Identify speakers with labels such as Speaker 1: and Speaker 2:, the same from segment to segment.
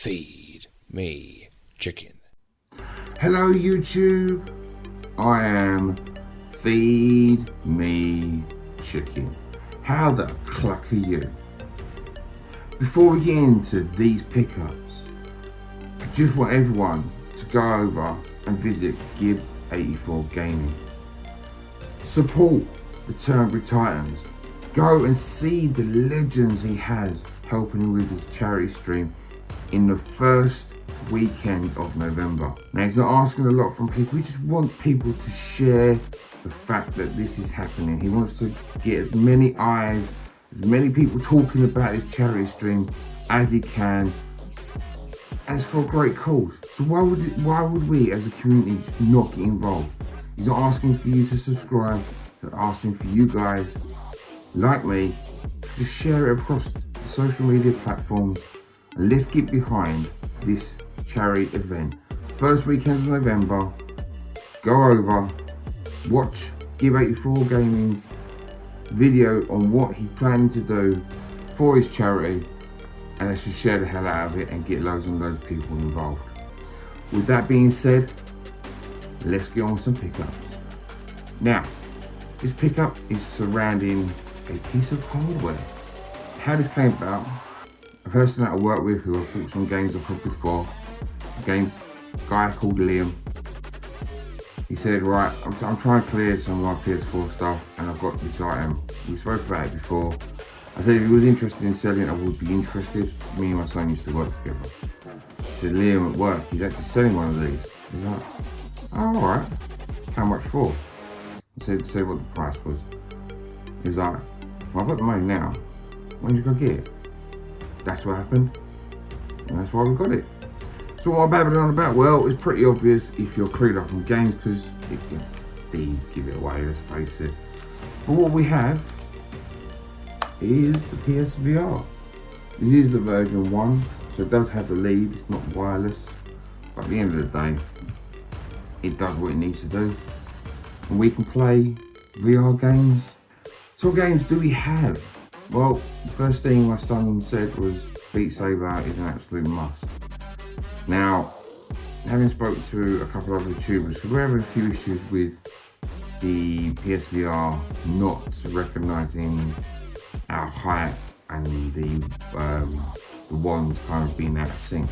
Speaker 1: Feed me chicken.
Speaker 2: Hello YouTube, I am Feed Me Chicken. How the cluck are you? Before we get into these pickups, I just want everyone to go over and visit Gib84 Gaming. Support the Turnberry Titans. Go and see the legends he has helping him with his charity stream in the first weekend of November. Now, he's not asking a lot from people. He just wants people to share the fact that this is happening. He wants to get as many eyes, as many people talking about his charity stream as he can, and it's for a great cause. So why would we as a community not get involved? He's not asking for you to subscribe. He's asking for you guys like me to share it across the social media platforms. And let's get behind this charity event. First weekend of November, go over, watch Gib84 Gaming's video on what he's planning to do for his charity, and let's just share the hell out of it and get loads and loads of people involved. With that being said, let's get on with some pickups. Now, this pickup is surrounding a piece of hardware. How this came about, a person that I work with who I've bought some games off of before, a guy called Liam. He said, right, I'm trying to clear some of my PS4 stuff and I've got this item. We spoke about it before. I said if he was interested in selling it, I would be interested. Me and my son used to work together. He said, Liam at work, he's actually selling one of these. He's like, oh, alright, how much for? I said what the price was. He was like, well, I've got the money now. When did you go get it? That's what happened, and that's why we got it. So what I'm babbling on about? Well, it's pretty obvious if you're clued up on games, because these give it away, let's face it. But what we have is the PSVR. This is the version 1, so it does have the lead, it's not wireless. But at the end of the day, it does what it needs to do. And we can play VR games. So what games do we have? Well, the first thing my son said was Beat Saber is an absolute must. Now, having spoken to a couple of other YouTubers, because we're having a few issues with the PSVR not recognising our height and the wands kind of being out of sync.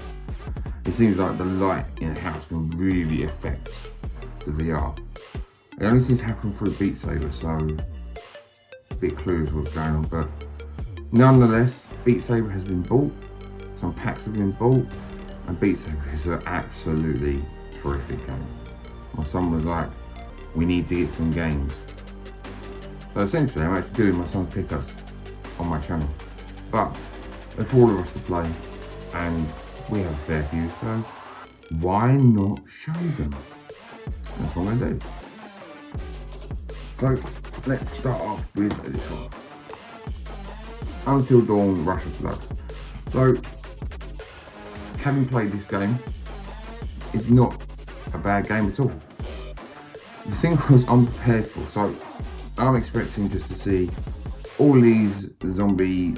Speaker 2: It seems like the light in the house can really affect the VR. It only seems to happen through Beat Saber, so a bit clues what's going on, but nonetheless, Beat Saber has been bought, some packs have been bought, and Beat Saber is an absolutely terrific game. My son was like, we need to get some games. So essentially, I'm actually doing my son's pickups on my channel. But they're for all of us to play, and we have a fair few, so why not show them? That's what I'm going to do. So let's start off with this one. Until Dawn, Rush of Blood. So, having played this game, it's not a bad game at all. The thing was I'm prepared for, so I'm expecting just to see all these zombie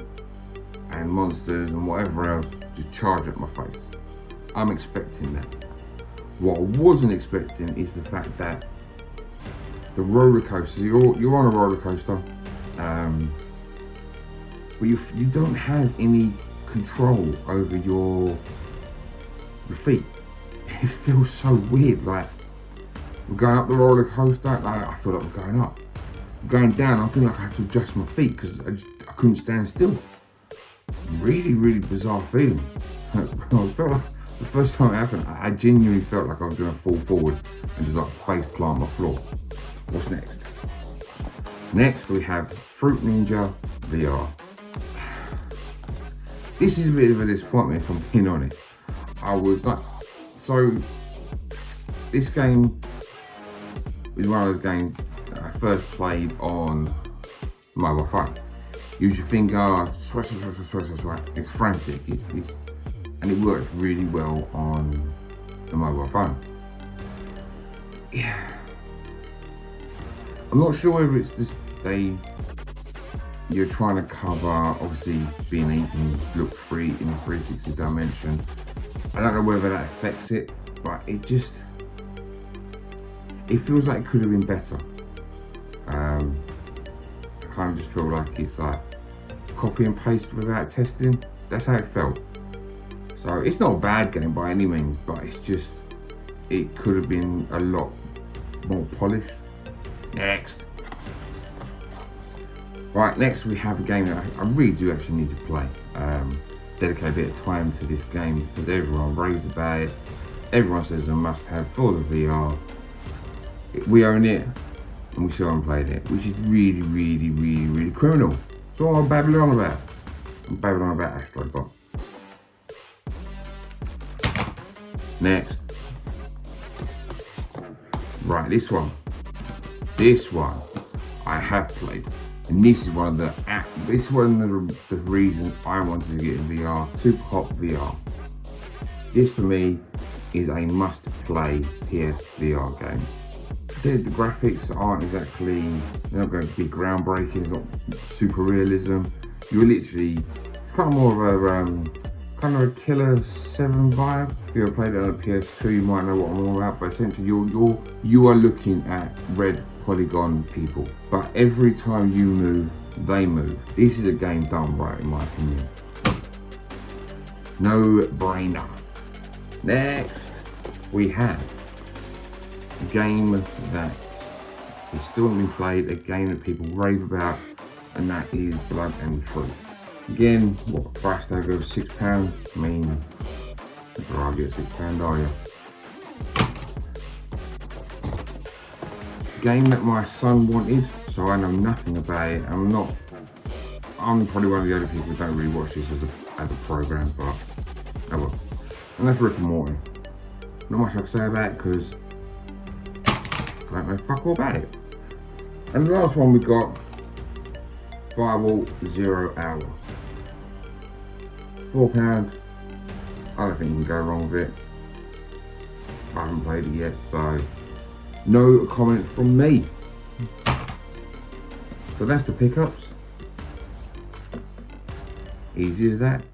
Speaker 2: and monsters and whatever else just charge at my face. I'm expecting that. What I wasn't expecting is the fact that the roller coaster, you're on a roller coaster, but you don't have any control over your feet. It feels so weird. Like, we're going up the roller coaster, I feel like we're going up. Going down, I feel like I have to adjust my feet because I couldn't stand still. Really, really bizarre feeling. I felt like the first time it happened, I genuinely felt like I was going to fall forward and just like face plant on the floor. What's next? Next we have Fruit Ninja VR. This is a bit of a disappointment if I'm being honest. I was like, so this game is one of those games that I first played on mobile phone. Use your finger, swipe. It's frantic, and it works really well on the mobile phone. Yeah. I'm not sure whether it's just you're trying to cover, obviously being that you can look free in a 360 dimension, I don't know whether that affects it, but it feels like it could have been better. I kind of just feel like it's like copy and paste without testing. That's how it felt. So it's not a bad game by any means, but it's just, it could have been a lot more polished. Next. Right, next we have a game that I really do actually need to play. Dedicate a bit of time to this game because everyone raves about it. Everyone says it's a must-have for the VR. We own it and we still haven't played it, which is really, really, really, really criminal. So what I'm babbling on about. I'm babbling on about Astrobot. Next. Right, this one I have played, and this is one of the reasons I wanted to get in VR, to pop VR. This for me is a must-play PS VR game. The graphics aren't exactly, they're not going to be groundbreaking. It's not super realism. You're literally, it's kind of more of a kind of a Killer 7 vibe. If you ever played it on a PS2, you might know what I'm all about. But essentially, you are looking at red polygon people. But every time you move, they move. This is a game done right, in my opinion. No brainer. Next, we have a game that is still not been played, a game that people rave about, and that is Blood and Truth. Again, what price tag of £6? I mean, never argue at £6, are you? Game that my son wanted, so I know nothing about it. I'm probably one of the other people who don't really watch this as a program, but oh well. And that's Rick and Morty. Not much I can say about it because I don't know fuck all about it. And the last one we got, Firewall 0 Hour. £4. I don't think you can go wrong with it. I haven't played it yet, so no comment from me. So that's the pickups. Easy as that.